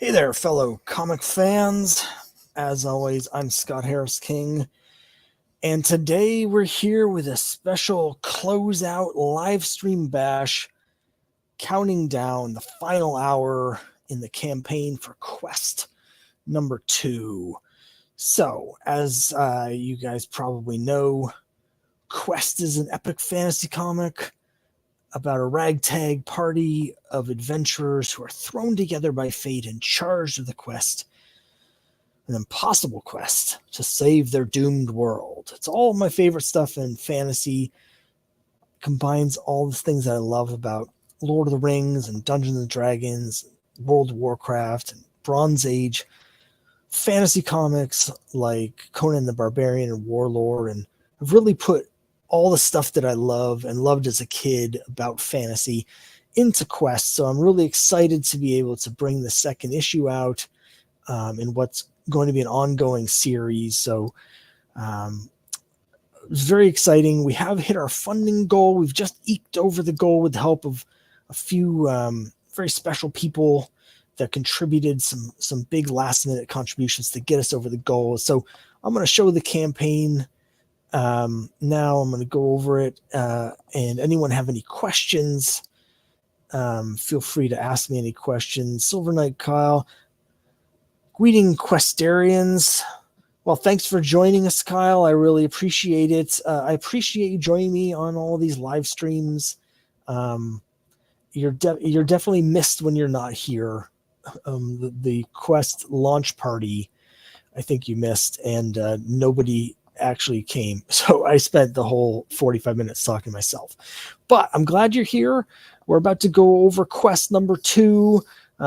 Hey there, fellow comic fans. As always, I'm Scott Harris King, and today we're here with a special closeout live stream bash, counting down the final hour in the campaign for Quest number 2. So, as you guys probably know, Quest is an epic fantasy comic about a ragtag party of adventurers who are thrown together by fate and charged with a quest, an impossible quest to save their doomed world. It's all my favorite stuff in fantasy, combines all the things that I love about Lord of the Rings and Dungeons and Dragons, World of Warcraft, and Bronze Age fantasy comics like Conan the Barbarian and Warlord, and I've really put all the stuff that I love and loved as a kid about fantasy into Quest. So I'm really excited to be able to bring the second issue out in what's going to be an ongoing series. So it was very exciting. We have hit our funding goal. We've just eked over the goal with the help of a few very special people that contributed some big last minute contributions to get us over the goal. So I'm going to show the campaign now. I'm going to go over it, and anyone have any questions, feel free to ask me any questions. Silver Knight Kyle, greeting Questarians. Well, thanks for joining us, Kyle. I really appreciate it. I appreciate you joining me on all these live streams. You're definitely missed when you're not here. The Quest launch party, I think you missed, and nobody actually came. So I spent the whole 45 minutes talking to myself. But I'm glad you're here. We're about to go over Quest number 2.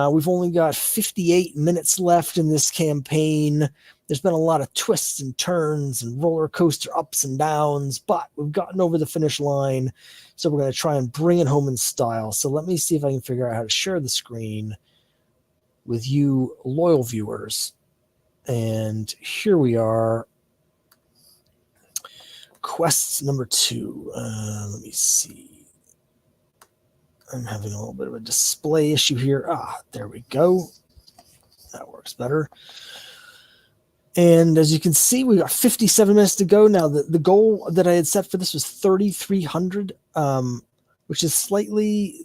We've only got 58 minutes left in this campaign. There's been a lot of twists and turns and roller coaster ups and downs, but we've gotten over the finish line. So we're going to try and bring it home in style. So let me see if I can figure out how to share the screen with you loyal viewers. And here we are. Quest number 2. Let me see. I'm having a little bit of a display issue here. There we go. That works better. And as you can see, we got 57 minutes to go. Now, the goal that I had set for this was 3,300, which is slightly,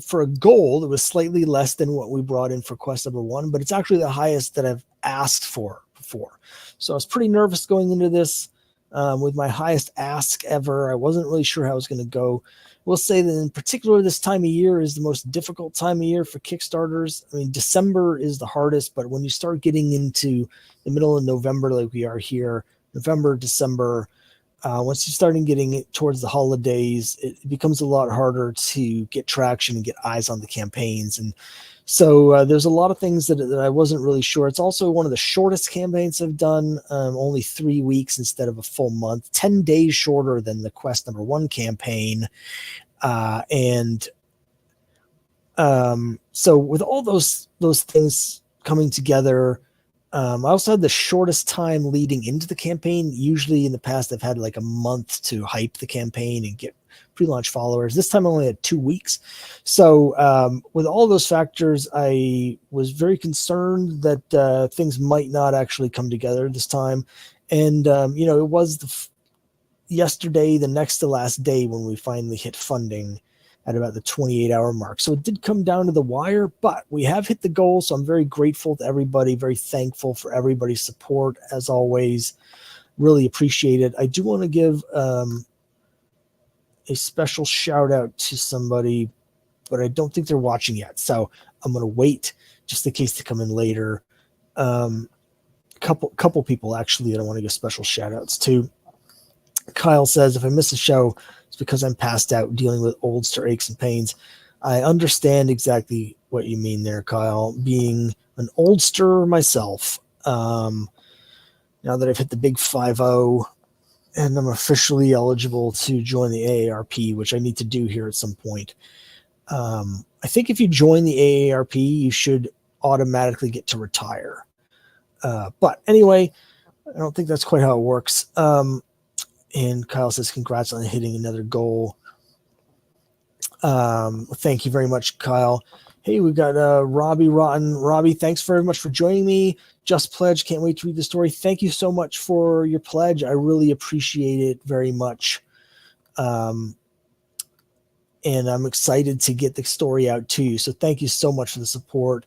for a goal, it was slightly less than what we brought in for Quest number 1, but it's actually the highest that I've asked for before. So I was pretty nervous going into this. With my highest ask ever. I wasn't really sure how it was going to go. We'll say that in particular, this time of year is the most difficult time of year for Kickstarters. I mean, December is the hardest, but when you start getting into the middle of November, like we are here, November, December, once you start getting it towards the holidays, it becomes a lot harder to get traction and get eyes on the campaigns. And so there's a lot of things that I wasn't really sure. It's also one of the shortest campaigns I've done, only 3 weeks instead of a full month, 10 days shorter than the Quest number 1 campaign. So with all those things coming together, I also had the shortest time leading into the campaign. Usually in the past, I've had like a month to hype the campaign and get pre-launch followers. This time I only had 2 weeks. So with all those factors, I was very concerned that things might not actually come together this time. And, it was yesterday, the next to last day, when we finally hit funding at about the 28-hour mark. So it did come down to the wire, but we have hit the goal. So I'm very grateful to everybody, very thankful for everybody's support, as always. Really appreciate it. I do want to give a special shout out to somebody, but I don't think they're watching yet. So I'm going to wait just in case they come in later. Couple people actually that I want to give special shout outs to. Kyle says, if I miss a show, it's because I'm passed out dealing with oldster aches and pains. I understand exactly what you mean there, Kyle. Being an oldster myself, now that I've hit the big 5-0 and I'm officially eligible to join the AARP, which I need to do here at some point. I think if you join the AARP, you should automatically get to retire. But anyway, I don't think that's quite how it works. And Kyle says, congrats on hitting another goal. Thank you very much, Kyle. Hey, we got Robbie Rotten. Robbie, thanks very much for joining me. Just pledge. Can't wait to read the story. Thank you so much for your pledge. I really appreciate it very much. And I'm excited to get the story out to you. So thank you so much for the support.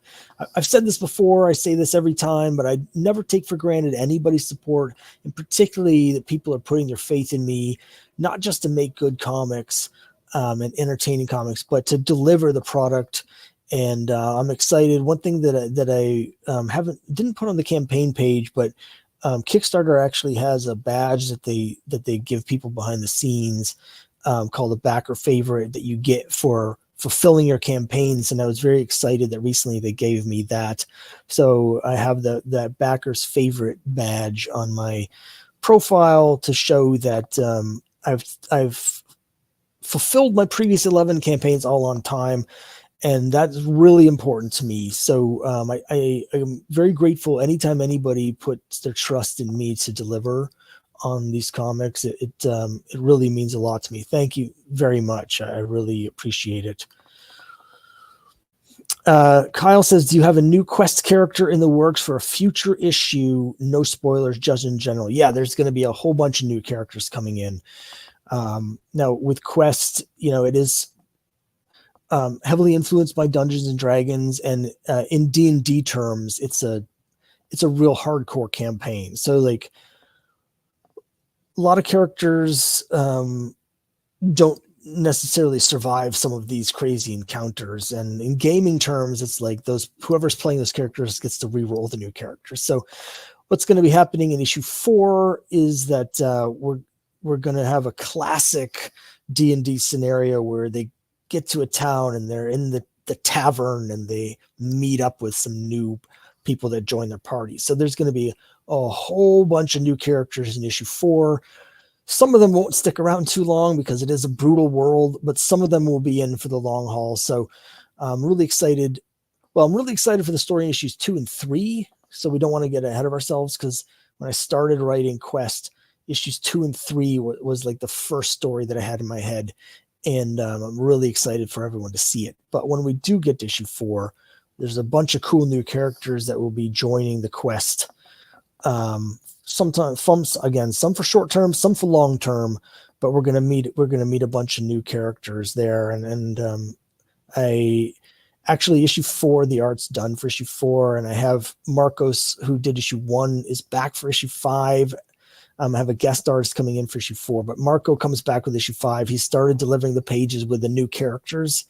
I've said this before. I say this every time, but I never take for granted anybody's support, and particularly that people are putting their faith in me, not just to make good comics and entertaining comics, but to deliver the product. And I'm excited. One thing that I didn't put on the campaign page, but Kickstarter actually has a badge that they give people behind the scenes, called a backer favorite, that you get for fulfilling your campaigns. And I was very excited that recently they gave me that. So I have that backer's favorite badge on my profile to show that I've fulfilled my previous 11 campaigns all on time. And that's really important to me. So I am very grateful anytime anybody puts their trust in me to deliver on these comics. It really means a lot to me. Thank you very much. I really appreciate it. Kyle says, do you have a new Quest character in the works for a future issue? No spoilers, just in general. Yeah, there's going to be a whole bunch of new characters coming in. Now with Quest, it is heavily influenced by Dungeons and Dragons, and in D&D terms, it's a real hardcore campaign. So like a lot of characters don't necessarily survive some of these crazy encounters, and in gaming terms, it's like whoever's playing those characters gets to re-roll the new characters. So what's going to be happening in issue 4 is that we're going to have a classic D&D scenario where they get to a town and they're in the tavern and they meet up with some new people that join their party. So there's going to be a whole bunch of new characters in issue 4. Some of them won't stick around too long because it is a brutal world, but some of them will be in for the long haul. So I'm really excited. Well, I'm really excited for the story in issues 2 and 3. So we don't want to get ahead of ourselves, because when I started writing Quest, issues 2 and 3 was like the first story that I had in my head. And I'm really excited for everyone to see it. But when we do get to issue 4, there's a bunch of cool new characters that will be joining the Quest. Sometimes, some for short term, some for long term. But we're gonna meet a bunch of new characters there. And I actually, issue 4, the art's done for issue 4, and I have Marcos, who did issue 1, is back for issue 5. I have a guest artist coming in for issue 4, but Marco comes back with issue 5. He started delivering the pages with the new characters,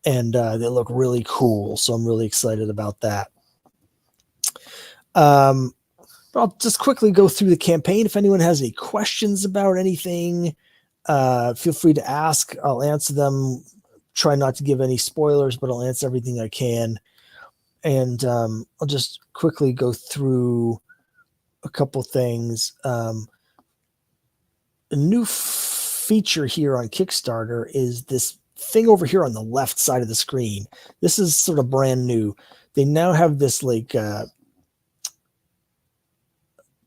and they look really cool. So I'm really excited about that. But I'll just quickly go through the campaign. If anyone has any questions about anything, feel free to ask. I'll answer them. Try not to give any spoilers, but I'll answer everything I can. And I'll just quickly go through a couple things. A new feature here on Kickstarter is this thing over here on the left side of the screen. This is sort of brand new. They now have this like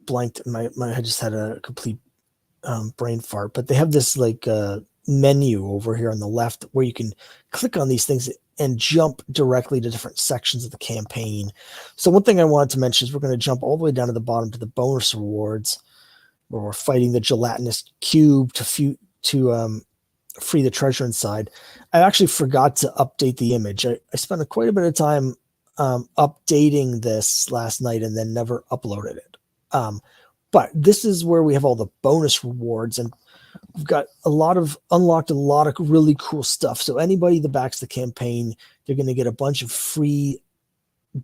blanked. I just had a complete brain fart, but they have this like menu over here on the left where you can click on these things and jump directly to different sections of the campaign. So one thing I wanted to mention is we're going to jump all the way down to the bottom to the bonus rewards, where we're fighting the gelatinous cube to free the treasure inside. I actually forgot to update the image. I spent quite a bit of time updating this last night and then never uploaded it. But this is where we have all the bonus rewards, and we've got unlocked a lot of really cool stuff. So anybody that backs the campaign, they're going to get a bunch of free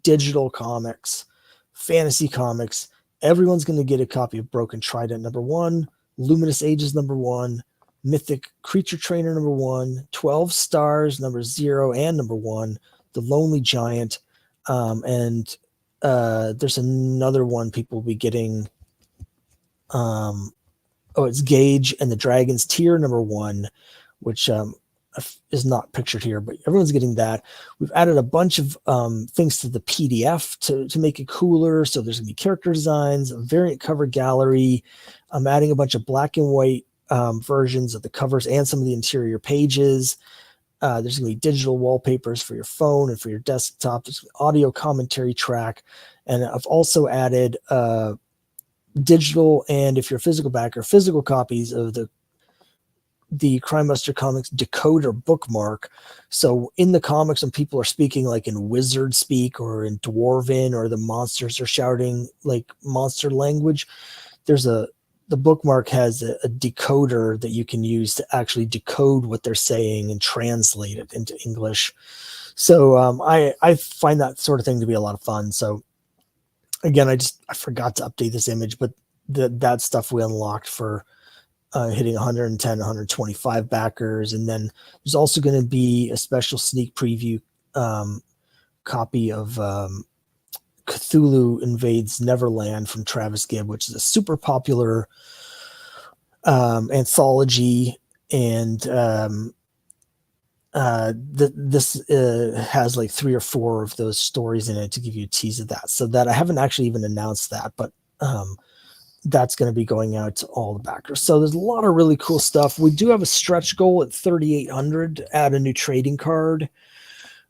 digital comics, fantasy comics. Everyone's going to get a copy of Broken Trident #1, Luminous Ages #1, Mythic Creature Trainer #1, 12 Stars #0 and #1, The Lonely Giant, and there's another one people will be getting. It's Gage and the Dragon's Tear #1, which is not pictured here, but everyone's getting that. We've added a bunch of things to the PDF to make it cooler. So there's going to be character designs, a variant cover gallery. I'm adding a bunch of black and white versions of the covers and some of the interior pages. There's going to be digital wallpapers for your phone and for your desktop. There's an audio commentary track. And I've also added digital, and if you're a physical backer, physical copies of the Crime Buster Comics decoder bookmark. So in the comics, when people are speaking like in wizard speak or in dwarven, or the monsters are shouting like monster language, the bookmark has a decoder that you can use to actually decode what they're saying and translate it into English. So I find that sort of thing to be a lot of fun. So again, I forgot to update this image, but that stuff we unlocked for hitting 110, 125 backers. And then there's also going to be a special sneak preview copy of Cthulhu Invades Neverland from Travis Gibb, which is a super popular anthology. And this has like 3 or 4 of those stories in it to give you a tease of that. So that I haven't actually even announced that, but that's going to be going out to all the backers. So there's a lot of really cool stuff. We do have a stretch goal at 3,800 to add a new trading card,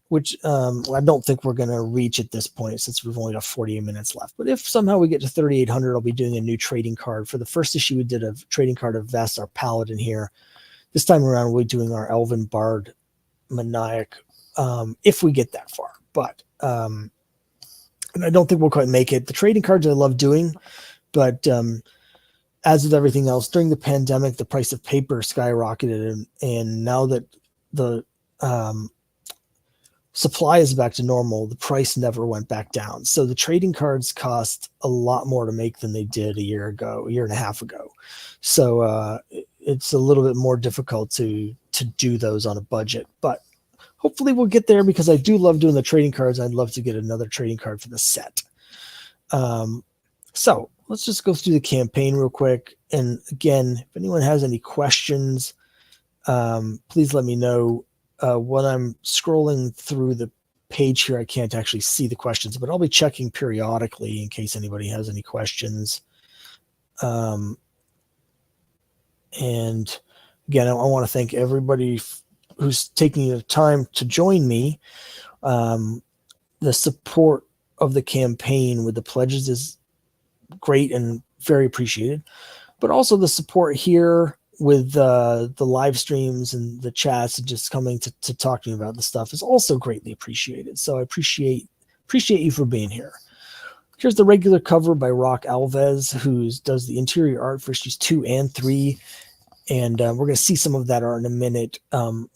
which I don't think we're going to reach at this point since we've only got 48 minutes left. But if somehow we get to 3,800, I'll be doing a new trading card. For the first issue, we did a trading card of Vess, our paladin here. This time around, we'll be doing our Elven Bard Maniac, if we get that far. But and I don't think we'll quite make it. The trading cards I love doing, but as with everything else, during the pandemic, the price of paper skyrocketed, and now that the supply is back to normal, the price never went back down. So the trading cards cost a lot more to make than they did a year and a half ago. So it's a little bit more difficult to do those on a budget, but hopefully we'll get there, because I do love doing the trading cards. I'd love to get another trading card for the set. So let's just go through the campaign real quick. And again, if anyone has any questions, please let me know. When I'm scrolling through the page here, I can't actually see the questions, but I'll be checking periodically in case anybody has any questions. And again, I want to thank everybody who's taking the time to join me. The support of the campaign with the pledges is great and very appreciated, but also the support here with the live streams and the chats and just coming to talk to me about the stuff is also greatly appreciated. So I appreciate you for being here. Here's the regular cover by Rock Alves, who does the interior art for issues 2 and 3. And we're going to see some of that art in a minute.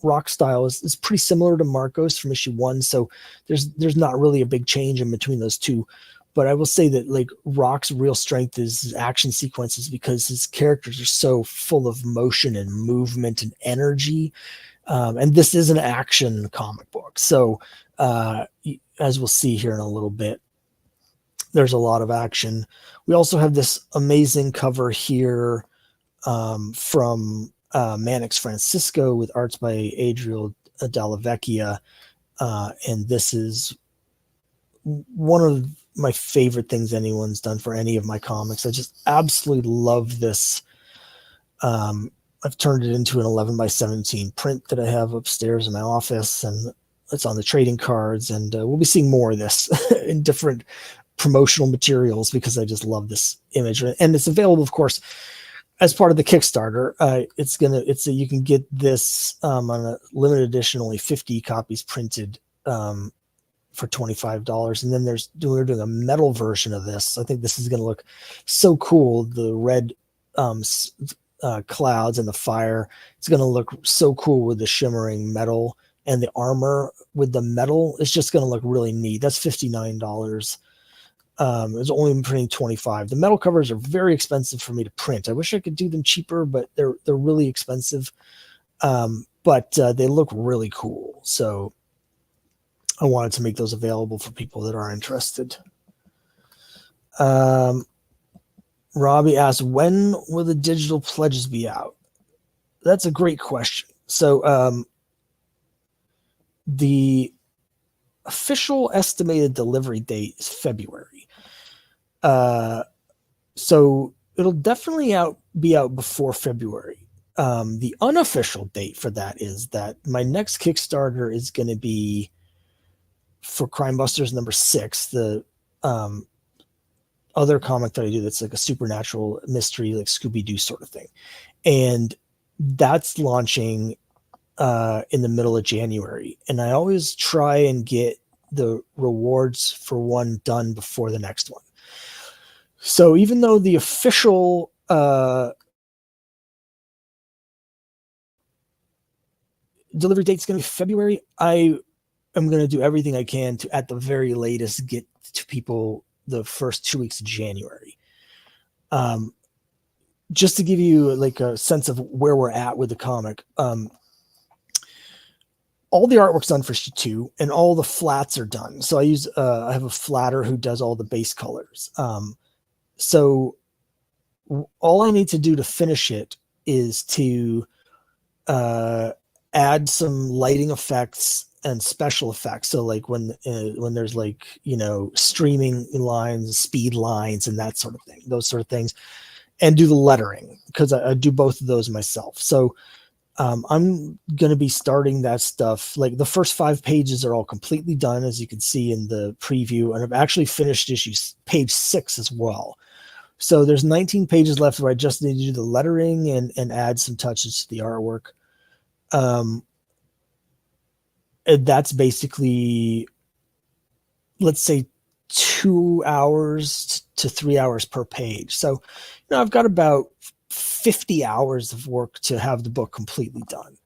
Rock style is pretty similar to Marcos from issue 1. So there's not really a big change in between those two. But I will say that like Rock's real strength is his action sequences, because his characters are so full of motion and movement and energy. And this is an action comic book. So as we'll see here in a little bit, there's a lot of action. We also have this amazing cover here from Mannix Francisco with arts by Adriel Dalla Vecchia. And this is one of my favorite things anyone's done for any of my comics. I just absolutely love this. I've turned it into an 11x17 print that I have upstairs in my office, and it's on the trading cards. And we'll be seeing more of this in different promotional materials, because I just love this image. And it's available, of course, as part of the Kickstarter. You can get this on a limited edition, only 50 copies printed, for $25. And then we're doing a metal version of this. I think this is going to look so cool. The red clouds and the fire. It's going to look so cool with the shimmering metal, and the armor with the metal. It's just going to look really neat. That's $59. It's only printing 25. The metal covers are very expensive for me to print. I wish I could do them cheaper, but they're really expensive. But they look really cool. So I wanted to make those available for people that are interested. Robbie asked, when will the digital pledges be out? That's a great question. So the official estimated delivery date is February. So it'll definitely be out before February. The unofficial date for that is that my next Kickstarter is going to be for Crime Busters #6, the other comic that I do that's like a supernatural mystery, like Scooby-Doo sort of thing. And that's launching in the middle of January. And I always try and get the rewards for one done before the next one. So even though the official delivery date is going to be February, I am going to do everything I can to, at the very latest, get to people the first 2 weeks of January. Just to give you like a sense of where we're at with the comic, all the artwork's done for issue 2 and all the flats are done. So I have a flatter who does all the base colors. So all I need to do to finish it is to add some lighting effects and special effects. So like when there's like, streaming lines, speed lines, and that sort of thing, those sort of things, and do the lettering, because I do both of those myself. So I'm going to be starting that stuff. Like the first 5 pages are all completely done, as you can see in the preview. And I've actually finished page 6 as well. So there's 19 pages left where I just need to do the lettering and add some touches to the artwork. And that's basically, let's say, 2 hours to 3 hours per page. So, I've got about 50 hours of work to have the book completely done.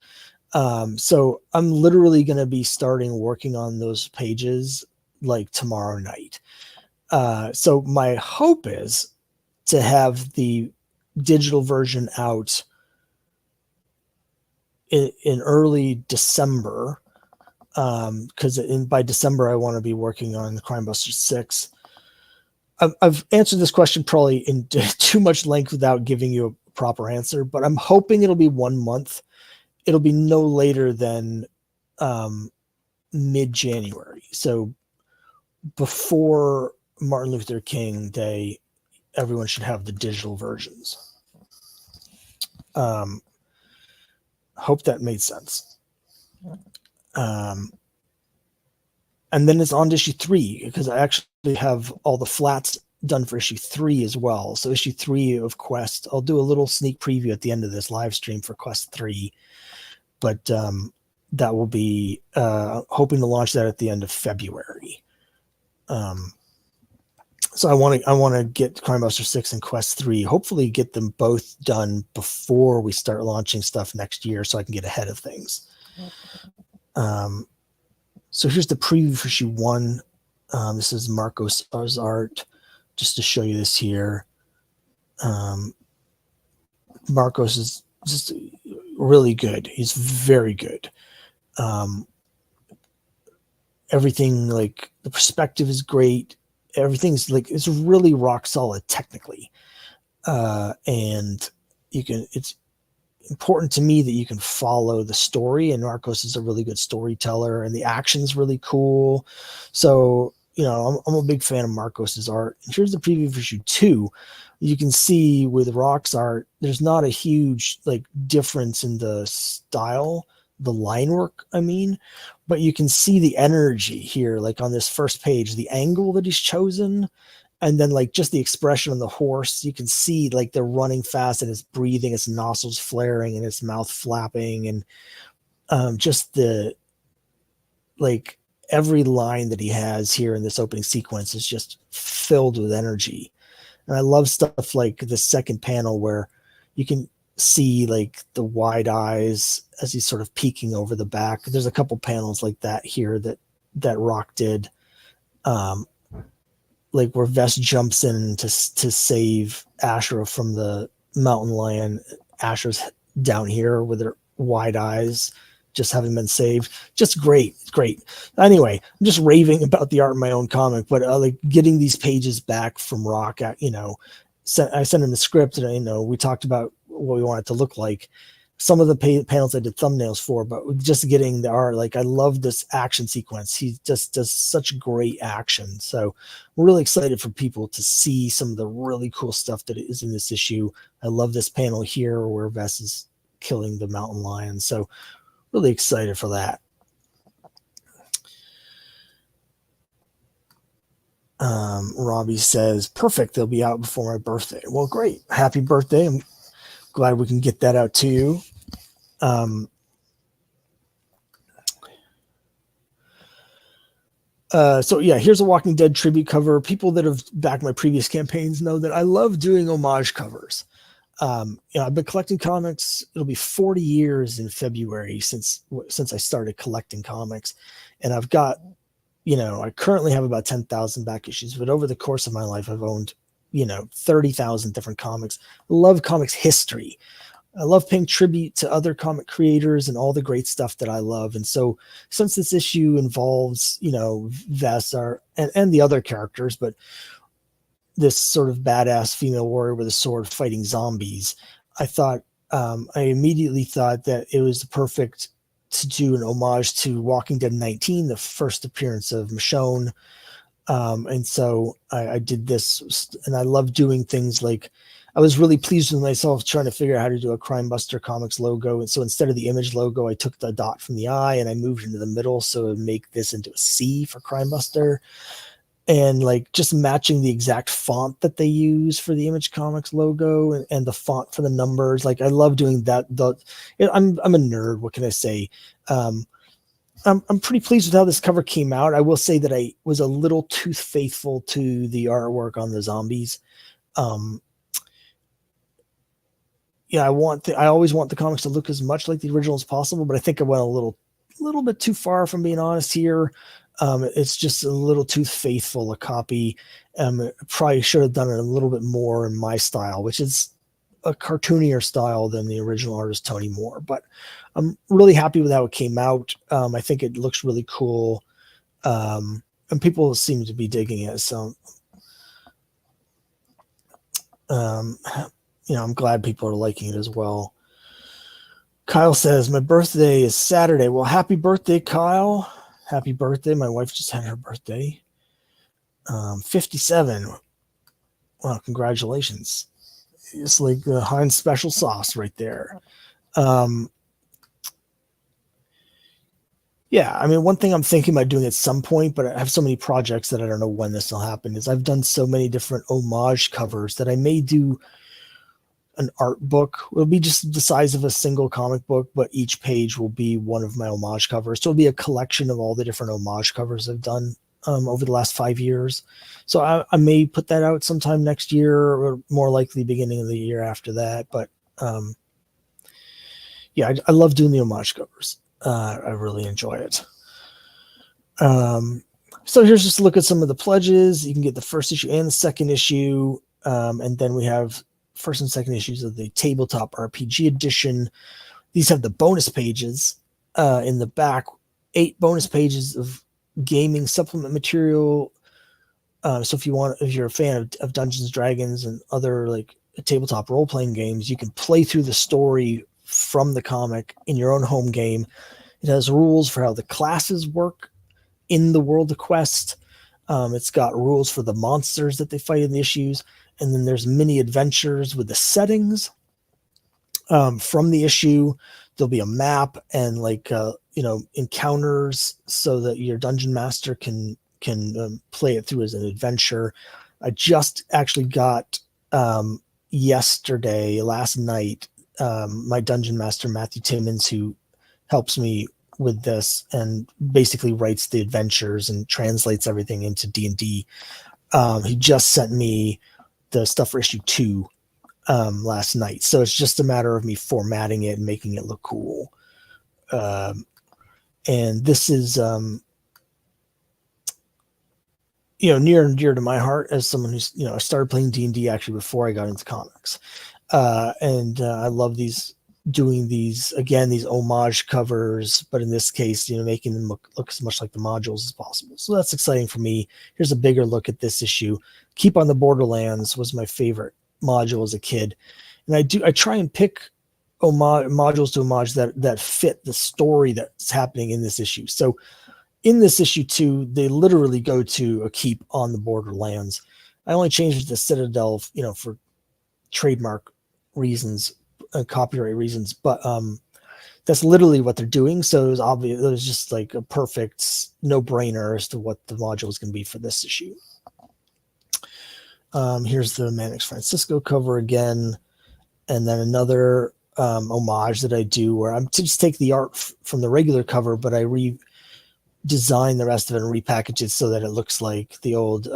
So I'm literally going to be starting working on those pages like tomorrow night. So my hope is to have the digital version out in early December, because by December I want to be working on the Crime Busters 6. I've answered this question probably in too much length without giving you a proper answer, but I'm hoping it'll be 1 month. It'll be no later than mid-January. So before Martin Luther King Day, everyone should have the digital versions. Hope that made sense. And then it's on to issue 3, because I actually have all the flats done for issue 3 as well. So issue 3 of Quest, I'll do a little sneak preview at the end of this live stream for Quest 3. But that will be hoping to launch that at the end of February. So I want to get Crime Buster 6 and Quest 3, hopefully get them both done before we start launching stuff next year, so I can get ahead of things. So here's the preview for issue 1. This is Marcos' art, just to show you this here. Marcos is just really good. He's very good. Everything, like the perspective is great. Everything's like, it's really rock solid technically. And it's important to me that you can follow the story, and Marcos is a really good storyteller, and the action's really cool. So, I'm a big fan of Marcos's art. And here's the preview for issue 2. You can see with Rock's art, there's not a huge difference in the style, the line work, but you can see the energy here, like on this first page, the angle that he's chosen, and then just the expression on the horse. You can see they're running fast, and it's breathing, its nostrils flaring, and its mouth flapping, and just the every line that he has here in this opening sequence is just filled with energy. And I love stuff like the second panel where you can see the wide eyes as he's sort of peeking over the back. There's a couple panels like that here that Rock did, where Vest jumps in to save Asherah from the mountain lion. Asherah's down here with her wide eyes, just having been saved. Just great. It's great. Anyway, I'm just raving about the art in my own comic, but getting these pages back from Rock, I sent him the script, and we talked about what we want it to look like. Some of the panels I did thumbnails for, but just getting the art, I love this action sequence. He just does such great action. So we're really excited for people to see some of the really cool stuff that is in this issue. I love this panel here where Vess is killing the mountain lion. So really excited for that. Robbie says, perfect. They'll be out before my birthday. Well, great. Happy birthday. I'm glad we can get that out to you. So yeah, here's a Walking Dead tribute cover. People that have backed my previous campaigns know that I love doing homage covers. I've been collecting comics. It'll be 40 years in February since I started collecting comics, and I've got, I currently have about 10,000 back issues, but over the course of my life, I've owned, 30,000 different comics. I love comics history. I love paying tribute to other comic creators and all the great stuff that I love. And so since this issue involves, Vassar and the other characters, but this sort of badass female warrior with a sword fighting zombies, I immediately thought that it was perfect to do an homage to Walking Dead 19, the first appearance of Michonne. And so I did this, and I love doing things like, I was really pleased with myself trying to figure out how to do a Crime Buster Comics logo. And so instead of the image logo, I took the dot from the eye and I moved into the middle. So it would make this into a C for Crime Buster. And like just matching the exact font that they use for the Image Comics logo and the font for the numbers. Like I love doing that. I'm a nerd. What can I say? I'm pretty pleased with how this cover came out. I will say that I was a little too faithful to the artwork on the zombies. I always want the comics to look as much like the original as possible, but I think I went a little bit too far, from being honest here. It's just a little too faithful a copy. Probably should have done it a little bit more in my style, which is a cartoonier style than the original artist Tony Moore. But I'm really happy with how it came out. I think it looks really cool, and people seem to be digging it. So, I'm glad people are liking it as well. Kyle says, my birthday is Saturday. Well, happy birthday, Kyle. Happy birthday. My wife just had her birthday. 57. Well, congratulations. It's like the Heinz special sauce right there. Yeah, I mean, one thing I'm thinking about doing at some point, but I have so many projects that I don't know when this will happen, is I've done so many different homage covers that I may do an art book. It'll be just the size of a single comic book, but each page will be one of my homage covers. So it'll be a collection of all the different homage covers I've done over the last 5 years. So I may put that out sometime next year, or more likely beginning of the year after that. But yeah, I love doing the homage covers. I really enjoy it. So here's just a look at some of the pledges. You can get the first issue and the second issue. And then we have first and second issues of the Tabletop RPG edition. These have the bonus pages in the back, 8 bonus pages of gaming supplement material. So if you're a fan of Dungeons & Dragons and other like tabletop role-playing games, you can play through the story from the comic in your own home game. It has rules for how the classes work in the World of Quest. It's got rules for the monsters that they fight in the issues. And then there's mini adventures with the settings from the issue. There'll be a map and like, encounters so that your dungeon master can play it through as an adventure. I just actually got last night, my dungeon master, Matthew Timmons, who helps me with this and basically writes the adventures and translates everything into D&D. He just sent me the stuff for issue 2 last night. So it's just a matter of me formatting it and making it look cool. And this is, near and dear to my heart as someone who's, I started playing D&D actually before I got into comics. And I love doing these homage covers, but in this case, making them look as much like the modules as possible. So that's exciting for me. Here's a bigger look at this issue. Keep on the Borderlands was my favorite module as a kid. And I try and pick modules to homage that fit the story that's happening in this issue. So in this issue 2, they literally go to a keep on the Borderlands. I only changed it to Citadel, for trademark reasons. copyright reasons, but that's literally what they're doing. So it was obvious. It was just like a perfect no-brainer as to what the module is going to be for this issue. Here's the Mannix Francisco cover again, and then another homage that I do where I'm to just take the art from the regular cover, but I redesign the rest of it and repackage it so that it looks like the old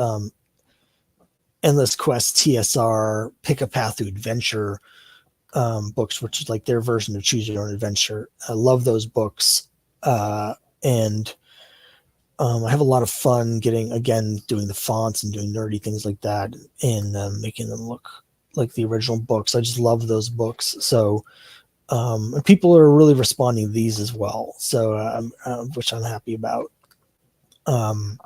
Endless Quest TSR Pick a Path to Adventure books, which is like their version of Choose Your Own Adventure. I love those books, and I have a lot of fun doing the fonts and doing nerdy things like that, and making them look like the original books. I just love those books. So, and people are really responding to these as well. So, which I'm happy about. Of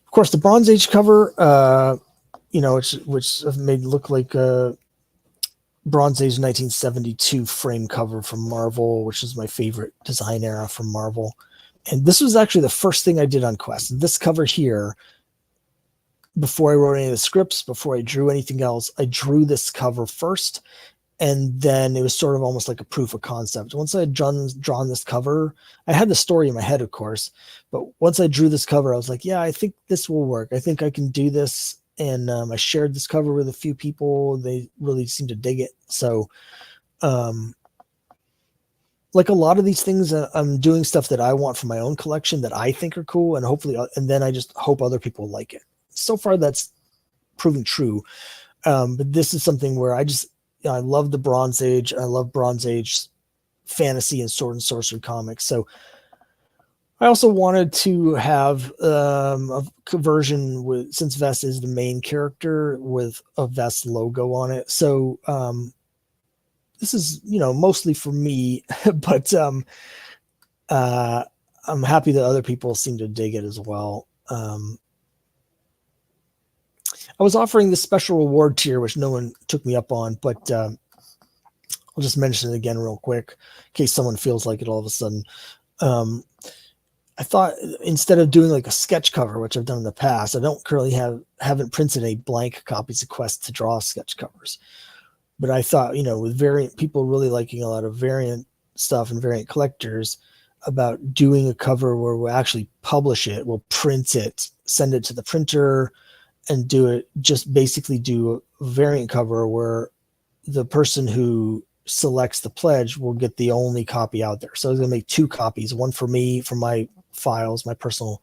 course, the Bronze Age cover, which I've made look like Bronze Age 1972 frame cover from Marvel, which is my favorite design era from Marvel. And this was actually the first thing I did on Quest. This cover here, before I wrote any of the scripts, before I drew anything else, I drew this cover first. And then it was sort of almost like a proof of concept. Once I had drawn this cover, I had the story in my head, of course. But once I drew this cover, I was like, yeah, I think this will work. I think I can do this. And I shared this cover with a few people. They really seemed to dig it. So, like a lot of these things, I'm doing stuff that I want for my own collection that I think are cool, and hopefully, and then I just hope other people like it. So far, that's proving true. But this is something where I love the Bronze Age. I love Bronze Age fantasy and sword and sorcery comics. So I also wanted to have a version since Vest is the main character, with a Vest logo on it. So this is, mostly for me, but I'm happy that other people seem to dig it as well. I was offering this special reward tier, which no one took me up on, but I'll just mention it again real quick in case someone feels like it all of a sudden. I thought instead of doing like a sketch cover, which I've done in the past, I don't currently haven't printed any blank copies of Quest to draw sketch covers. But I thought, with variant people really liking a lot of variant stuff and variant collectors, about doing a cover where we'll actually publish it, we'll print it, send it to the printer, and basically do a variant cover where the person who selects the pledge will get the only copy out there. So I was going to make 2 copies, one for me, for my files, my personal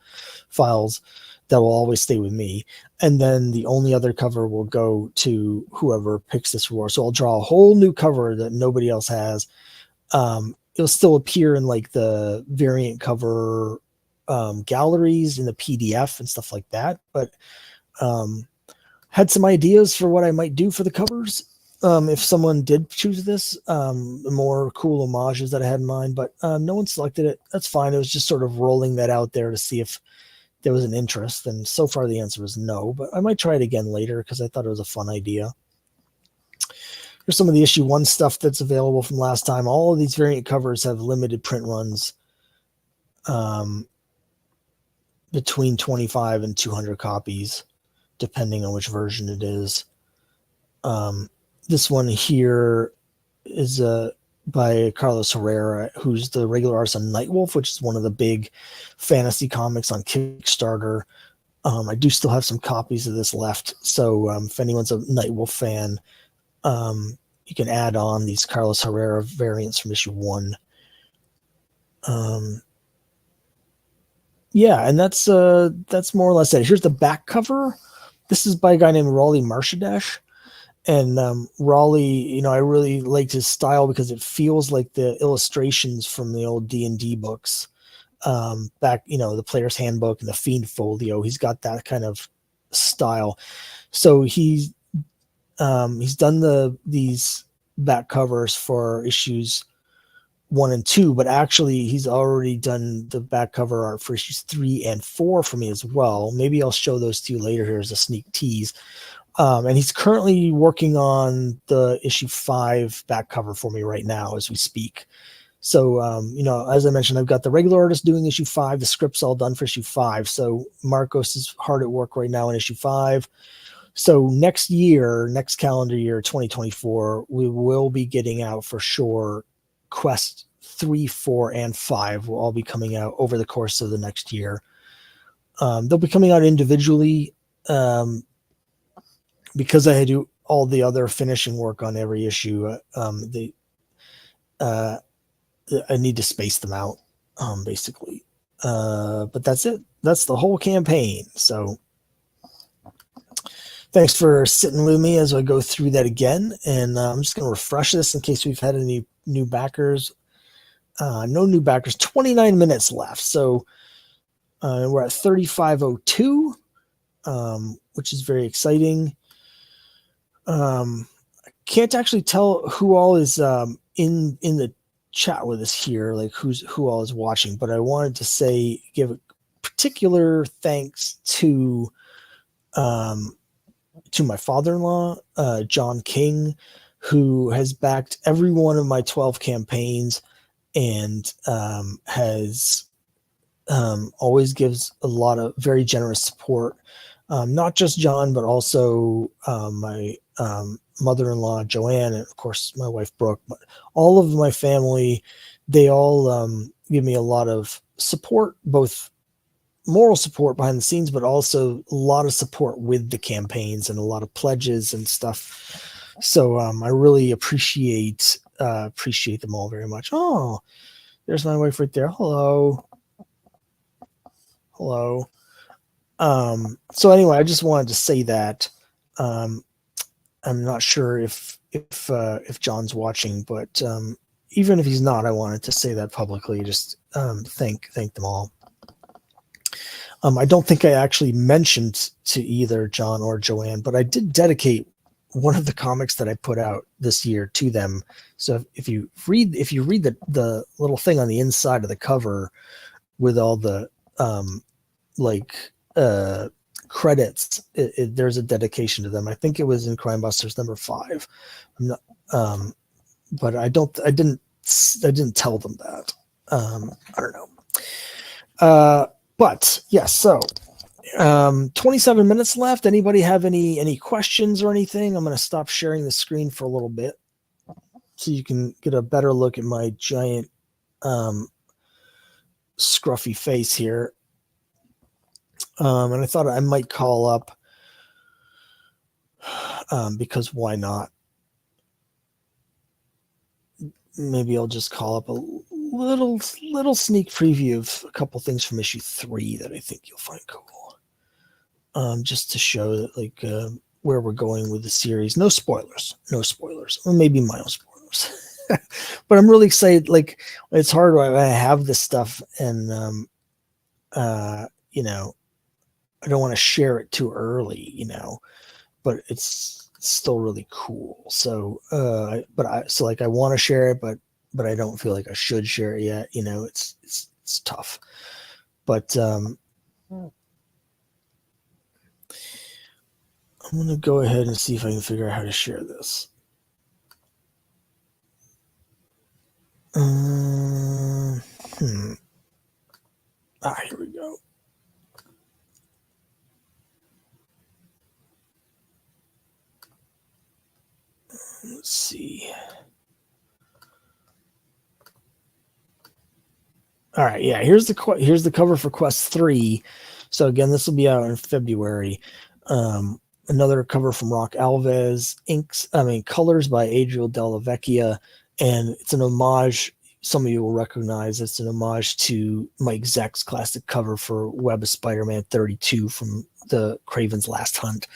files that will always stay with me. And then the only other cover will go to whoever picks this reward. So I'll draw a whole new cover that nobody else has. It'll still appear in like the variant cover galleries in the PDF and stuff like that. But had some ideas for what I might do for the covers. If someone did choose this, the more cool homages that I had in mind, but no one selected it. That's fine. It was just sort of rolling that out there to see if there was an interest. And so far the answer was no, but I might try it again later because I thought it was a fun idea. Here's some of the issue 1 stuff that's available from last time. All of these variant covers have limited print runs between 25 and 200 copies, depending on which version it is. This one here is by Carlos Herrera, who's the regular artist on Nightwolf, which is one of the big fantasy comics on Kickstarter. I do still have some copies of this left. So if anyone's a Nightwolf fan, you can add on these Carlos Herrera variants from issue 1. Yeah, and that's more or less it. Here's the back cover. This is by a guy named Raleigh Marshadesh. And Raleigh, I really liked his style because it feels like the illustrations from the old D&D books. Back, the Player's Handbook and the Fiend Folio. He's got that kind of style. So he's done these back covers for issues 1 and 2, but actually he's already done the back cover art for issues 3 and 4 for me as well. Maybe I'll show those to you later here as a sneak tease. And he's currently working on the issue 5 back cover for me right now as we speak. So, as I mentioned, I've got the regular artist doing issue 5. The script's all done for issue 5. So Marcos is hard at work right now in issue 5. So next calendar year, 2024, we will be getting out for sure. Quest 3, 4, and 5 will all be coming out over the course of the next year. They'll be coming out individually because I do all the other finishing work on every issue. I need to space them out, basically. But that's it. That's the whole campaign. So thanks for sitting with me as I go through that again. And I'm just going to refresh this in case we've had any new backers. No new backers. 29 minutes left. So we're at 35:02, which is very exciting. Can't actually tell who all is in the chat with us here, like who all is watching, but I wanted to give a particular thanks to my father-in-law, John King, who has backed every one of my 12 campaigns and has always gives a lot of very generous support. Not just John, but also my mother-in-law, Joanne, and of course my wife, Brooke, but all of my family, they all give me a lot of support, both moral support behind the scenes, but also a lot of support with the campaigns and a lot of pledges and stuff. So I really appreciate them all very much. Oh, there's my wife right there. Hello. So anyway, I just wanted to say that. I'm not sure if John's watching, but even if he's not, I wanted to say that publicly. Just thank them all. I don't think I actually mentioned to either John or Joanne, but I did dedicate one of the comics that I put out this year to them. So if you read the little thing on the inside of the cover with all the credits, there's a dedication to them. I think it was in Crime Busters number 5. I'm not, but I didn't tell them that. I don't know. But yes, so 27 minutes left. Anybody have any questions or anything? I'm going to stop sharing the screen for a little bit so you can get a better look at my giant scruffy face here. And I thought I might call up because why not? Maybe I'll just call up a little sneak preview of a couple things from issue 3 that I think you'll find cool. Just to show that where we're going with the series. No spoilers, or maybe mild spoilers. But I'm really excited. Like, it's hard when I have this stuff and I don't want to share it too early, but it's still really cool. So, I want to share it, but I don't feel like I should share it yet. It's tough, but I'm going to go ahead and see if I can figure out how to share this. Here we go. Let's see. All right, yeah. Here's the cover for Quest 3. So again, this will be out in February. Another cover from Rock Alves, colors by Adriel Della Vecchia, and it's an homage. Some of you will recognize it's an homage to Mike Zeck's classic cover for Web of Spider-Man 32 from the Craven's Last Hunt.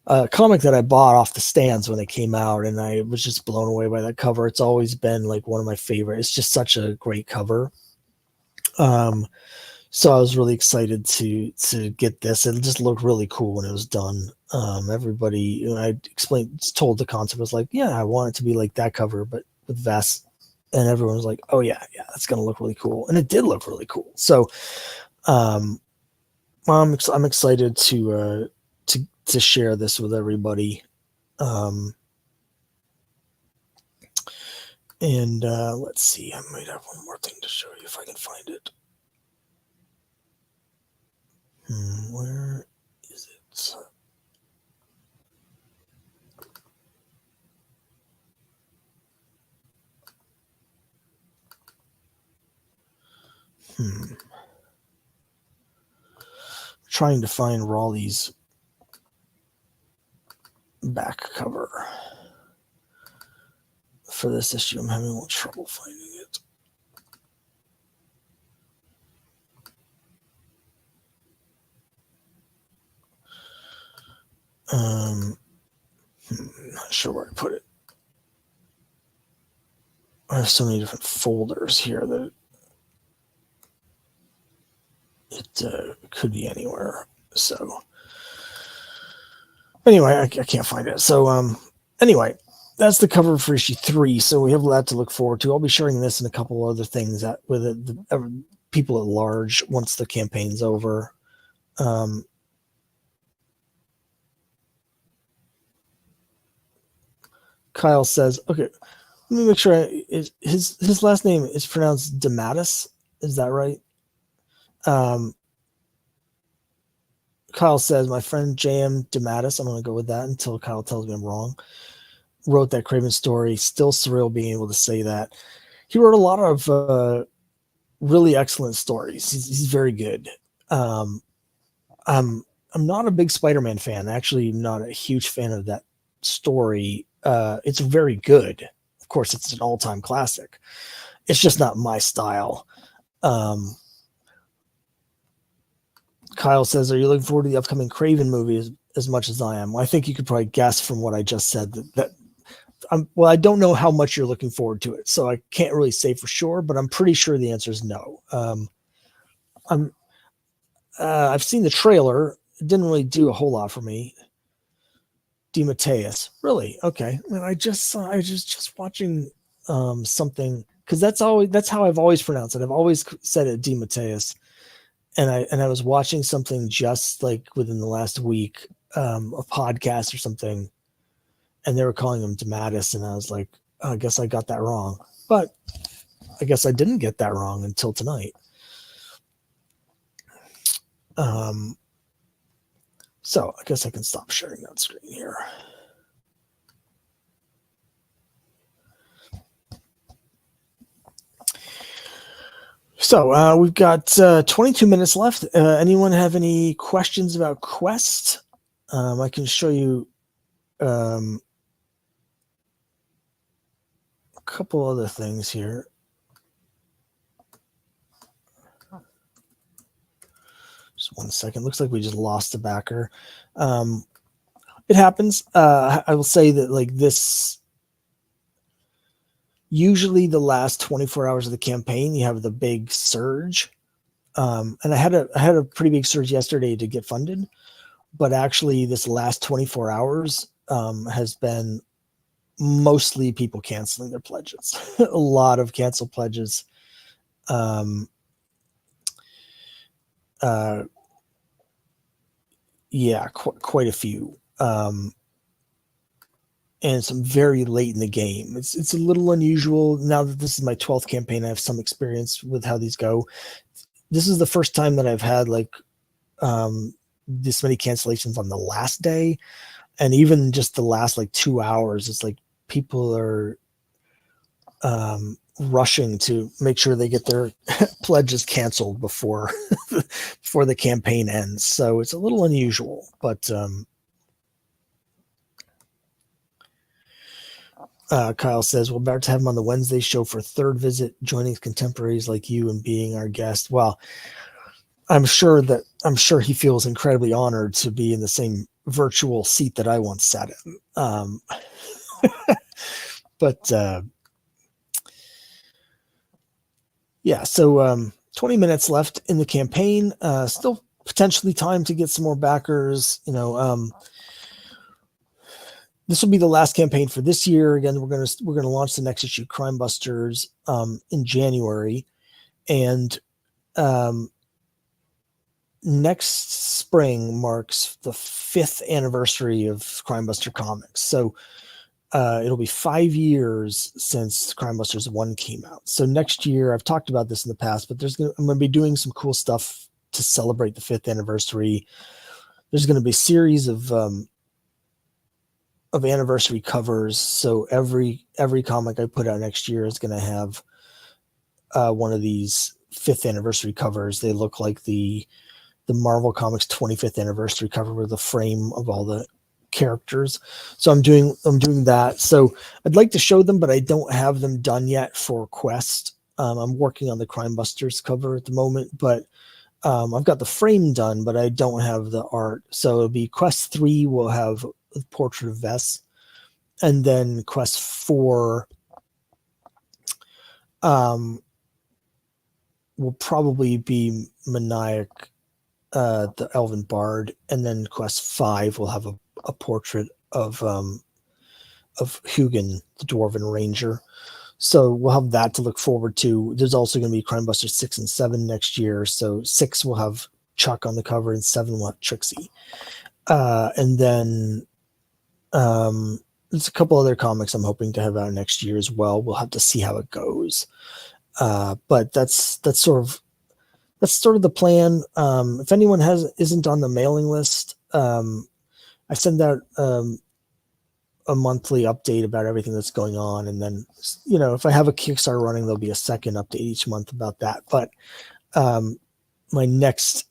A comic that I bought off the stands when it came out, and I was just blown away by that cover. It's always been like one of my favorites. It's just such a great cover. So I was really excited to get this. It just looked really cool when it was done. Everybody, I told the concept, was like, yeah, I want it to be like that cover, but with vests. And everyone was like, oh yeah, that's going to look really cool. And it did look really cool. So I'm excited to share this with everybody. And let's see, I might have one more thing to show you if I can find it. Where is it? trying to find Raleigh's back cover for this issue. I'm having a little trouble finding it. Not sure where to put it. I have so many different folders here that it could be anywhere. So anyway, I can't find it. So anyway, that's the cover for issue 3. So we have that to look forward to. I'll be sharing this and a couple other things that with the people at large once the campaign's over. Kyle says, okay, let me make sure his last name is pronounced DeMattis. Is that right? Kyle says, my friend J.M. DeMattis, I'm going to go with that until Kyle tells me I'm wrong, wrote that Craven story. Still surreal being able to say that. He wrote a lot of really excellent stories. He's very good. I'm not a big Spider-Man fan. Actually, not a huge fan of that story. It's very good. Of course, it's an all-time classic. It's just not my style. Kyle says, are you looking forward to the upcoming Craven movie as much as I am? Well, I think you could probably guess from what I just said that well, I don't know how much you're looking forward to it, so I can't really say for sure, but I'm pretty sure the answer is no. I've seen the trailer. It didn't really do a whole lot for me. DeMatteis, really? Okay. I mean, I was just watching something, because that's how I've always pronounced it. I've always said it DeMatteis, and I was watching something just like within the last week, a podcast or something, and they were calling him DeMatteis, and I was like, oh, I guess I got that wrong, but I guess I didn't get that wrong until tonight. So I guess I can stop sharing that screen here. So we've got 22 minutes left. Anyone have any questions about Quest? I can show you a couple other things here. Just 1 second. Looks like we just lost a backer. It happens. I will say that like this, usually the last 24 hours of the campaign, you have the big surge. And I had a pretty big surge yesterday to get funded, but actually this last 24 hours has been mostly people canceling their pledges. A lot of canceled pledges. Yeah, quite a few. And some very late in the game. It's a little unusual. Now that this is my 12th campaign, I have some experience with how these go. This is the first time that I've had like this many cancellations on the last day, and even just the last like 2 hours. It's like people are rushing to make sure they get their pledges canceled before before the campaign ends. So it's a little unusual, but Kyle says, we're about to have him on the Wednesday show for a third visit, joining contemporaries like you and being our guest. Well, I'm sure he feels incredibly honored to be in the same virtual seat that I once sat in. But yeah, so 20 minutes left in the campaign. Still potentially time to get some more backers. This will be the last campaign for this year. Again, we're gonna launch the next issue, Crime Busters, in January, and next spring marks the 5th anniversary of Crime Buster Comics. So it'll be 5 years since Crime Busters 1 came out. So next year, I've talked about this in the past, but I'm going to be doing some cool stuff to celebrate the 5th anniversary. There's going to be a series of anniversary covers. So every comic I put out next year is going to have one of these 5th anniversary covers. They look like the the Marvel Comics 25th anniversary cover with a frame of all the characters. So I'm doing that. So I'd like to show them, but I don't have them done yet for Quest. I'm working on the Crime Busters cover at the moment, but I've got the frame done, but I don't have the art. So it'll be Quest 3 will have a portrait of Vess, and then Quest 4 will probably be Maniac, the Elven Bard, and then Quest 5 will have a portrait of Hugin, the Dwarven Ranger. So we'll have that to look forward to. There's also going to be Crime Busters 6 and 7 next year. So 6 will have Chuck on the cover, and 7 will have Trixie. And then there's a couple other comics I'm hoping to have out next year as well. We'll have to see how it goes. But that's sort of the plan. If anyone isn't on the mailing list, I send out a monthly update about everything that's going on, and then if I have a Kickstarter running, there'll be a second update each month about that. But my next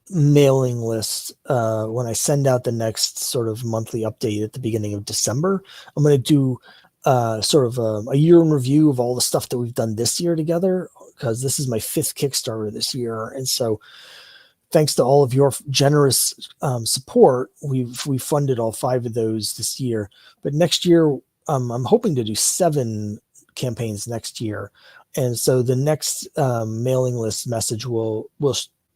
mailing list, when I send out the next sort of monthly update at the beginning of December, I'm going to do sort of a year in review of all the stuff that we've done this year together, because this is my 5th Kickstarter this year. And so thanks to all of your generous support, we've funded all 5 of those this year. But next year, I'm hoping to do 7 campaigns next year. And so the next mailing list message will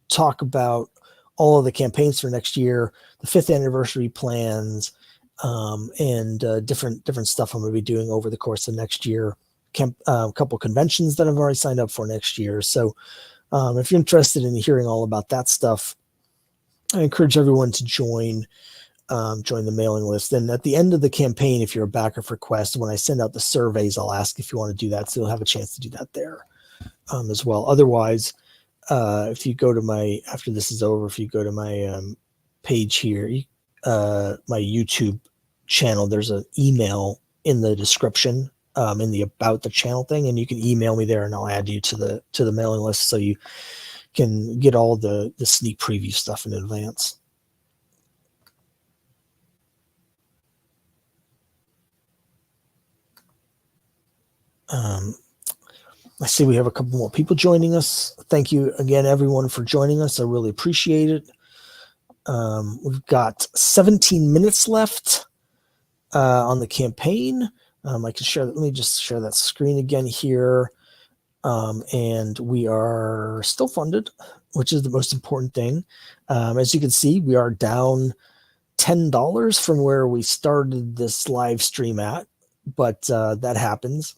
talk about all of the campaigns for next year, the 5th anniversary plans, and different stuff I'm going to be doing over the course of next year. A couple conventions that I've already signed up for next year. So if you're interested in hearing all about that stuff, I encourage everyone to join the mailing list. And at the end of the campaign, if you're a backer for Quest, when I send out the surveys, I'll ask if you want to do that. So you'll have a chance to do that there as well. Otherwise, if you go to after this is over, if you go to my page here, my YouTube channel, there's an email in the description, in the about the channel thing, and you can email me there and I'll add you to the mailing list so you can get all the sneak preview stuff in advance. I see we have a couple more people joining us. Thank you again, everyone, for joining us. I really appreciate it. We've got 17 minutes left on the campaign. I can share. Let me just share that screen again here. And we are still funded, which is the most important thing. As you can see, we are down $10 from where we started this live stream at, but that happens.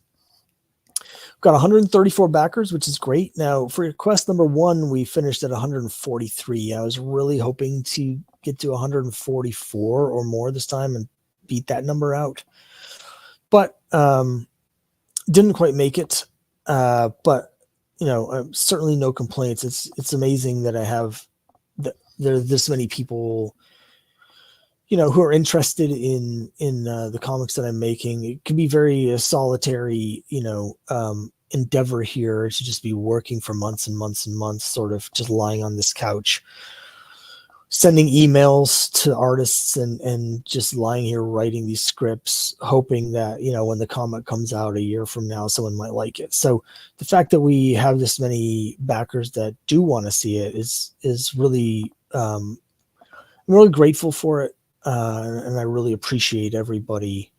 We've got 134 backers, which is great. Now, for quest number 1, we finished at 143. I was really hoping to get to 144 or more this time and beat that number out, but didn't quite make it. But certainly no complaints. It's amazing that I have there are this many people who are interested in the comics that I'm making. It can be very solitary endeavor here to just be working for months and months and months, sort of just lying on this couch, sending emails to artists and just lying here writing these scripts, hoping that when the comic comes out a year from now, someone might like it. So the fact that we have this many backers that do want to see it is really I'm really grateful for it, and I really appreciate everybody's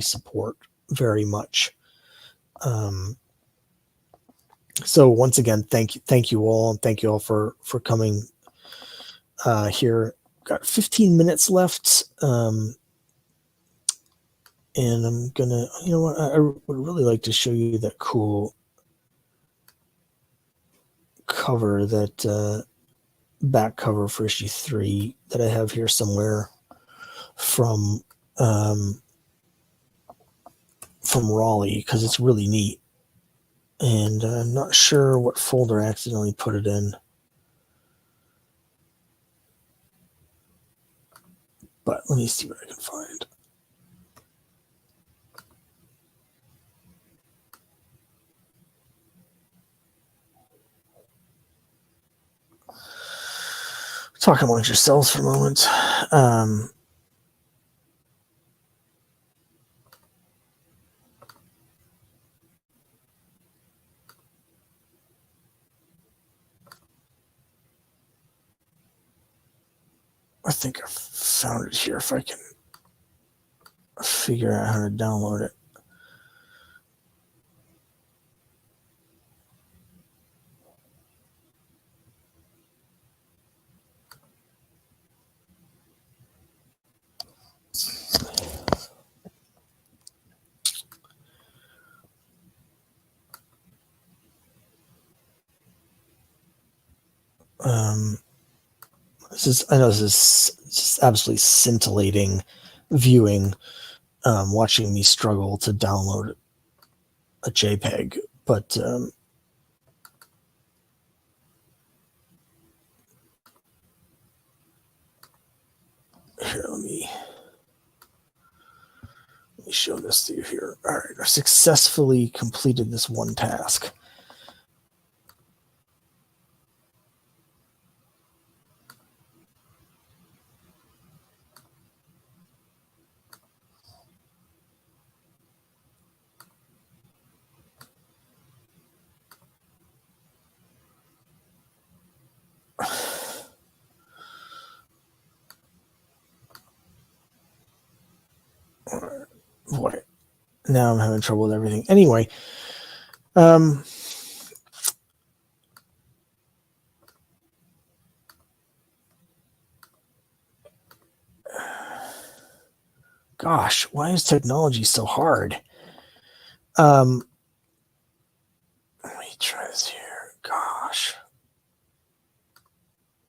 support very much. So once again, thank you all, and thank you all for coming here. Got 15 minutes left, and I'm gonna, I would really like to show you that cool cover, that back cover for issue 3 that I have here somewhere from Raleigh, because it's really neat, and I'm not sure what folder I accidentally put it in. But let me see what I can find. talk amongst yourselves for a moment. I think I found it here if I can figure out how to download it. I know this is just absolutely scintillating viewing, watching me struggle to download a JPEG, but here, let me show this to you here. All right, I successfully completed this one task. Boy, now I'm having trouble with everything. Anyway, gosh, why is technology so hard? Let me try this here. Gosh.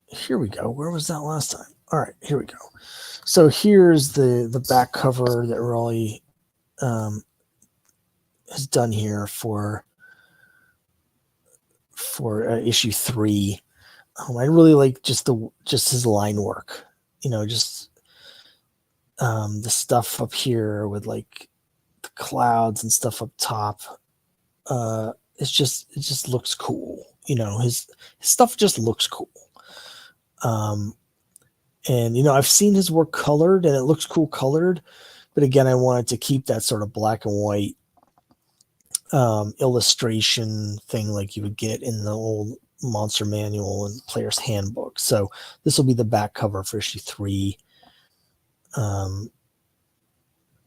Here we go. Where was that last time? All right, here we go. So here's the back cover that Raleigh has done here for issue 3. I really like just his line work. Just the stuff up here with like the clouds and stuff up top. It just looks cool. His stuff just looks cool. And I've seen his work colored and it looks cool colored, but again, I wanted to keep that sort of black and white illustration thing like you would get in the old Monster Manual and Player's Handbook. So this will be the back cover for issue 3. Now,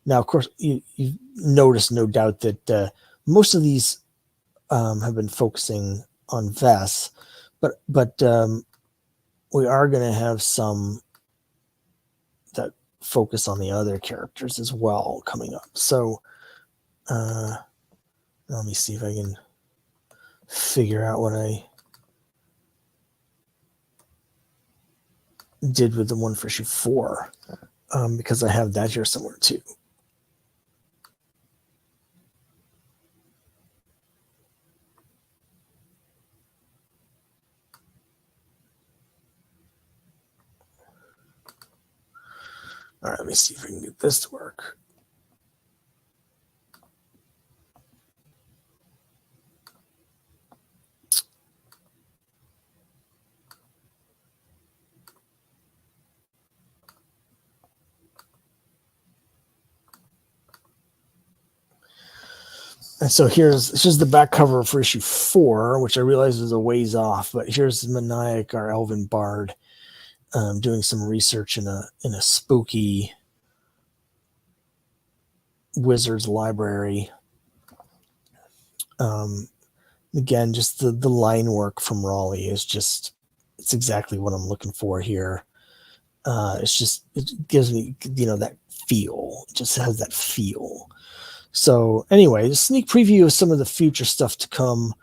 of course, you've noticed, no doubt, that most of these have been focusing on Vess, but we are going to have some that focus on the other characters as well coming up. So let me see if I can figure out what I did with the one for issue 4, because I have that here somewhere too. All right, let me see if I can get this to work. And so here's the back cover for issue 4, which I realize is a ways off, but here's Maniac, our elven bard, doing some research in a spooky wizard's library. Again, just the line work from Raleigh is it's exactly what I'm looking for here. It gives me, that feel. It just has that feel. So anyway, a sneak preview of some of the future stuff to come.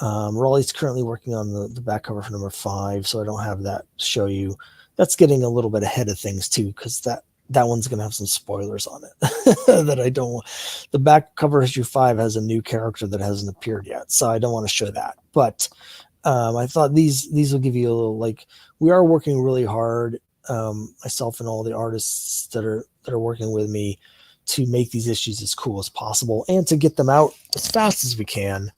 Raleigh's currently working on the back cover for number 5, so I don't have that to show you. That's getting a little bit ahead of things too, because that one's going to have some spoilers on it that I don't want. The back cover issue 5 has a new character that hasn't appeared yet, so I don't want to show that. But I thought these will give you a little, we are working really hard, myself and all the artists that are working with me, to make these issues as cool as possible and to get them out as fast as we can.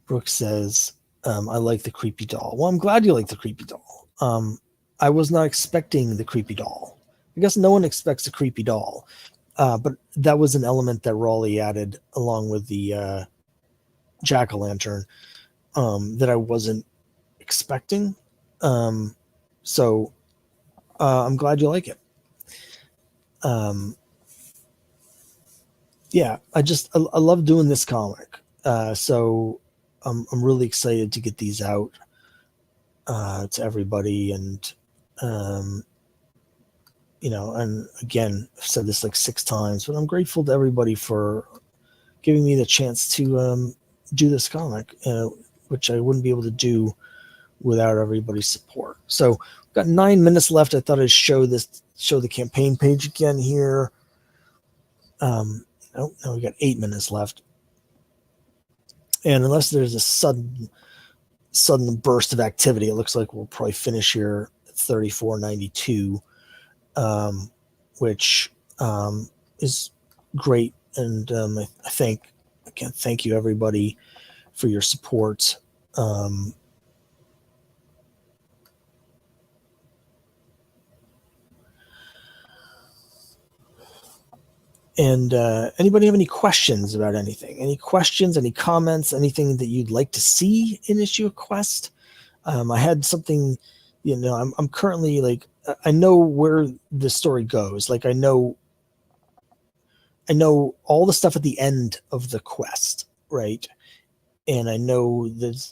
Brooke says, I like the creepy doll. Well, I'm glad you like the creepy doll. I was not expecting the creepy doll. I guess no one expects a creepy doll. But that was an element that Raleigh added along with the jack-o'-lantern that I wasn't expecting. So I'm glad you like it. Yeah, I love doing this comic. So I'm really excited to get these out to everybody. And, and again, I've said this like 6 times, but I'm grateful to everybody for giving me the chance to do this comic, which I wouldn't be able to do without everybody's support. So we've got 9 minutes left. I thought I'd show the campaign page again here. No, we got 8 minutes left. And unless there's a sudden burst of activity, it looks like we'll probably finish here at 34.92, which is great. And I thank you everybody for your support. And anybody have any questions about anything? Any questions, any comments, anything that you'd like to see in Issue of Quest? I had something, I'm currently like, I know where the story goes. Like I know all the stuff at the end of the quest, right? And I know that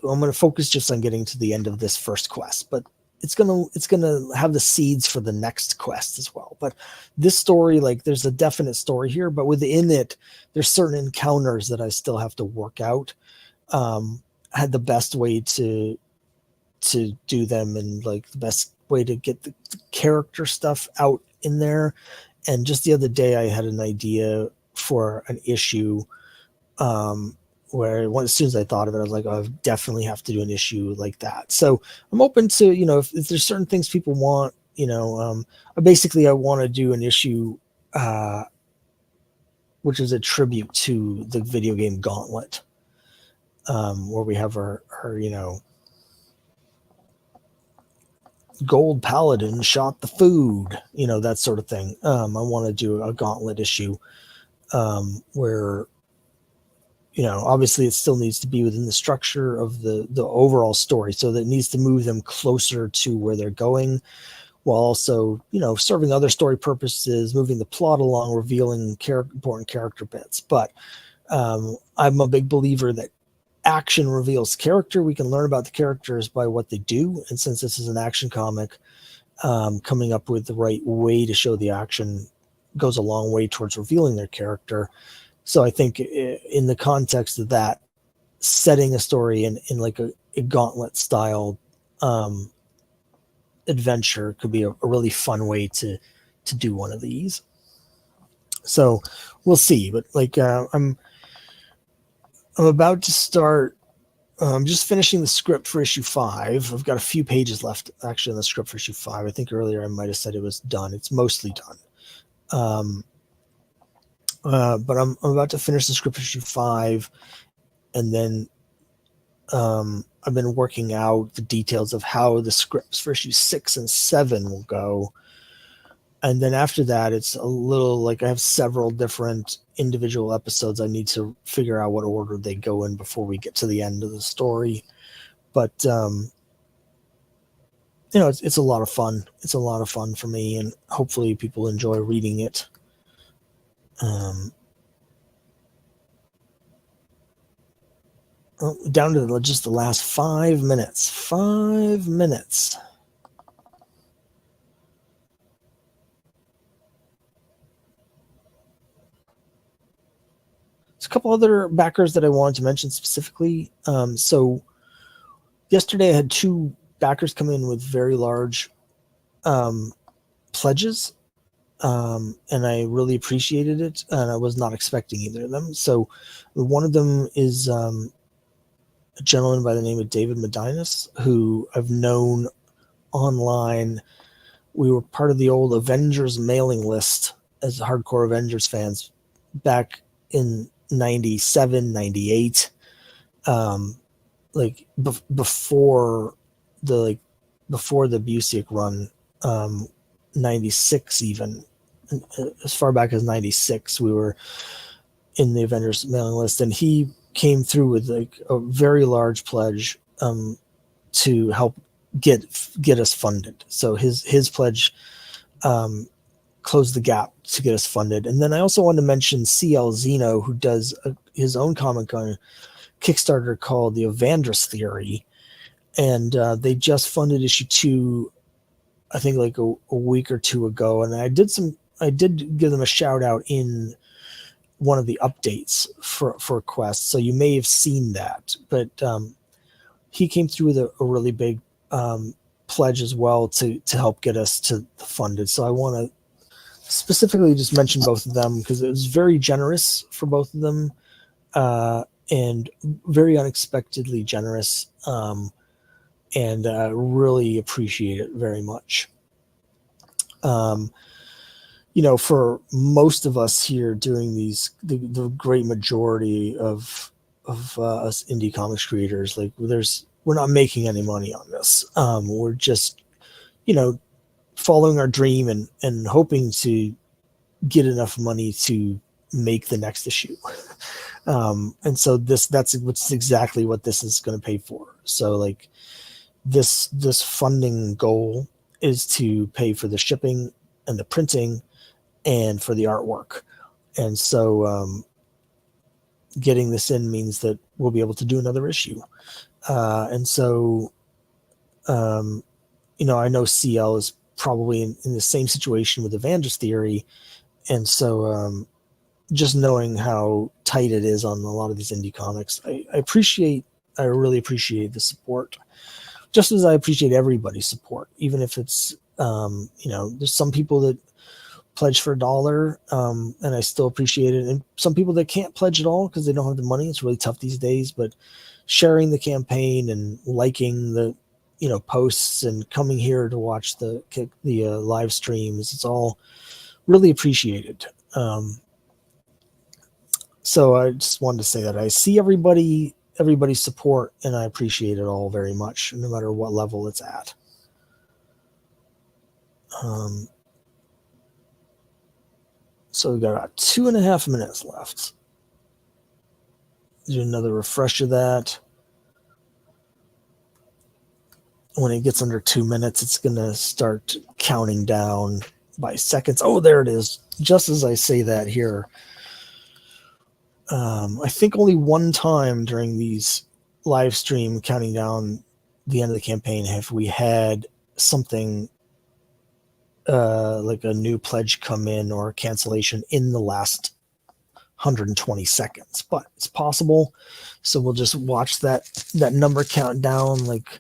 I'm going to focus just on getting to the end of this first quest, but it's gonna have the seeds for the next quest as well. But this story, like there's a definite story here, but within it, there's certain encounters that I still have to work out. I had the best way to do them and like the best way to get the character stuff out in there. And just the other day, I had an idea for an issue where as soon as I thought of it, I was like, oh, I definitely have to do an issue like that. So I'm open to, if there's certain things people want, I want to do an issue, which is a tribute to the video game Gauntlet, where we have our gold paladin shot the food, that sort of thing. I want to do a Gauntlet issue where, obviously it still needs to be within the structure of the overall story. So that it needs to move them closer to where they're going while also, serving other story purposes, moving the plot along, revealing important character bits. But I'm a big believer that action reveals character. We can learn about the characters by what they do. And since this is an action comic, coming up with the right way to show the action goes a long way towards revealing their character. So I think in the context of that, setting a story in like a Gauntlet style adventure could be a really fun way to do one of these. So we'll see. But like I'm about to start. I'm just finishing the script for issue 5. I've got a few pages left actually in the script for issue 5. I think earlier I might have said it was done. It's mostly done. But I'm about to finish the script for issue 5, and then I've been working out the details of how the scripts for issue 6 and 7 will go. And then after that, it's a little like I have several different individual episodes I need to figure out what order they go in before we get to the end of the story. But it's a lot of fun. It's a lot of fun for me, and hopefully people enjoy reading it. Down to just the last 5 minutes. 5 minutes. There's a couple other backers that I wanted to mention specifically. So yesterday I had 2 backers come in with very large pledges. And I really appreciated it, and I was not expecting either of them. So one of them is a gentleman by the name of David Medinas, who I've known online. We were part of the old Avengers mailing list as hardcore Avengers fans back in 97, 98. like before the Busiek run, 96 even, as far back as 96, we were in the Avengers mailing list, and he came through with like a very large pledge to help get us funded. So his pledge closed the gap to get us funded. And then I also want to mention CL Zeno, who does his own comic on Kickstarter called the Avandris Theory, and they just funded issue 2, I think like a week or two ago. And I did give them a shout out in one of the updates for Quest, so you may have seen that. But he came through with a really big pledge as well to help get us to funded. So I want to specifically just mention both of them because it was very generous for both of them, and very unexpectedly generous, and really appreciate it very much. For most of us here doing these, the great majority of us indie comics creators, like we're not making any money on this. We're just, following our dream and hoping to get enough money to make the next issue. And so that's exactly what this is going to pay for. So like this funding goal is to pay for the shipping and the printing and for the artwork. And so getting this in means that we'll be able to do another issue. And so, I know CL is probably in the same situation with Avengers Theory. And so just knowing how tight it is on a lot of these indie comics, I really appreciate the support, just as I appreciate everybody's support, even if it's, there's some people that pledge for $1, and I still appreciate it. And some people that can't pledge at all because they don't have the money. It's really tough these days, but sharing the campaign and liking the, posts and coming here to watch the live streams, it's all really appreciated. So I just wanted to say that I see everybody's support, and I appreciate it all very much, no matter what level it's at. So we've got about 2.5 minutes left. Do another refresh of that. When it gets under 2 minutes, it's going to start counting down by seconds. Oh, there it is. Just as I say that here. I think only one time during these live stream counting down the end of the campaign have we had something like a new pledge come in or a cancellation in the last 120 seconds, but it's possible. So we'll just watch that number count down like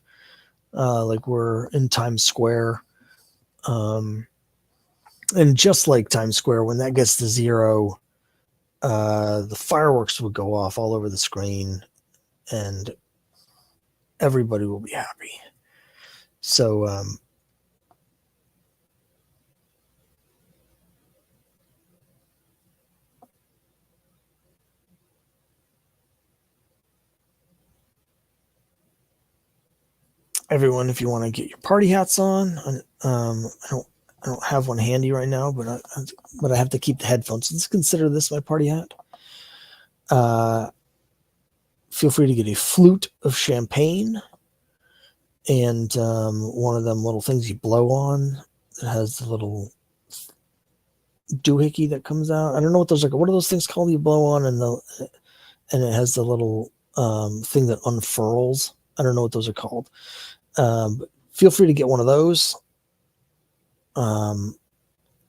we're in Times Square. And just like Times Square, when that gets to 0, the fireworks will go off all over the screen and everybody will be happy. So, everyone, if you want to get your party hats on, I don't have one handy right now, but I have to keep the headphones. Let's consider this my party hat. Feel free to get a flute of champagne and one of them little things you blow on that has the little doohickey that comes out. I don't know what those are. What are those things called you blow on and it has the little thing that unfurls? I don't know what those are called. But feel free to get one of those.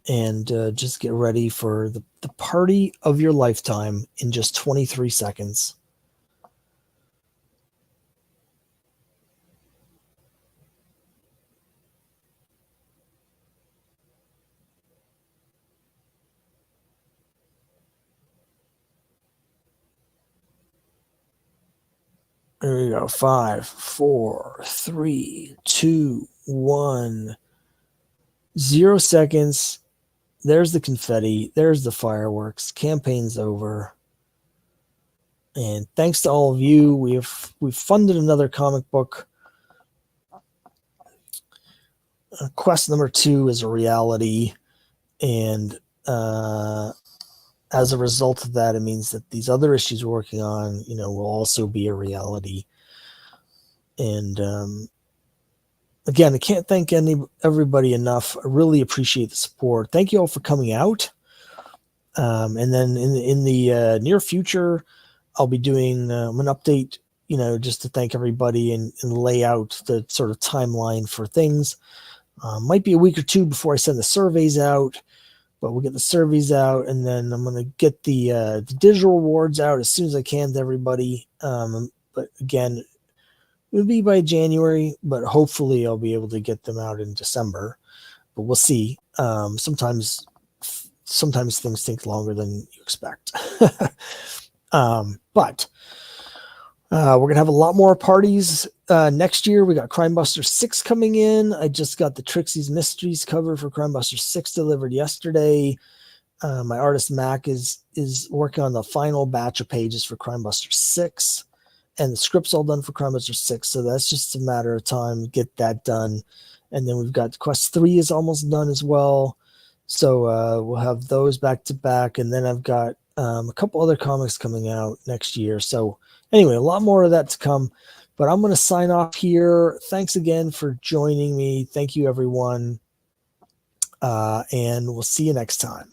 And just get ready for the party of your lifetime in just 23 seconds. There we go. 5, 4, 3, 2, 1. 0 seconds. There's the confetti. There's the fireworks. Campaign's over. And thanks to all of you, we've funded another comic book. Quest number 2 is a reality, and as a result of that, it means that these other issues we're working on, will also be a reality. And again, I can't thank everybody enough. I really appreciate the support. Thank you all for coming out. And then in the near future, I'll be doing an update, just to thank everybody and lay out the sort of timeline for things. Might be a week or two before I send the surveys out, but we'll get the surveys out, and then I'm going to get the digital rewards out as soon as I can to everybody. But again, it'll be by January, but hopefully I'll be able to get them out in December. But we'll see. Sometimes things take longer than you expect. But we're going to have a lot more parties next year. We got Crimebuster 6 coming in. I just got the Trixie's Mysteries cover for Crimebuster 6 delivered yesterday. My artist Mac is working on the final batch of pages for Crimebuster 6, and the script's all done for Crimebuster 6, so that's just a matter of time to get that done. And then we've got Quest 3 is almost done as well, so we'll have those back to back. And then I've got a couple other comics coming out next year. So anyway, a lot more of that to come, but I'm going to sign off here. Thanks again for joining me. Thank you, everyone. And we'll see you next time.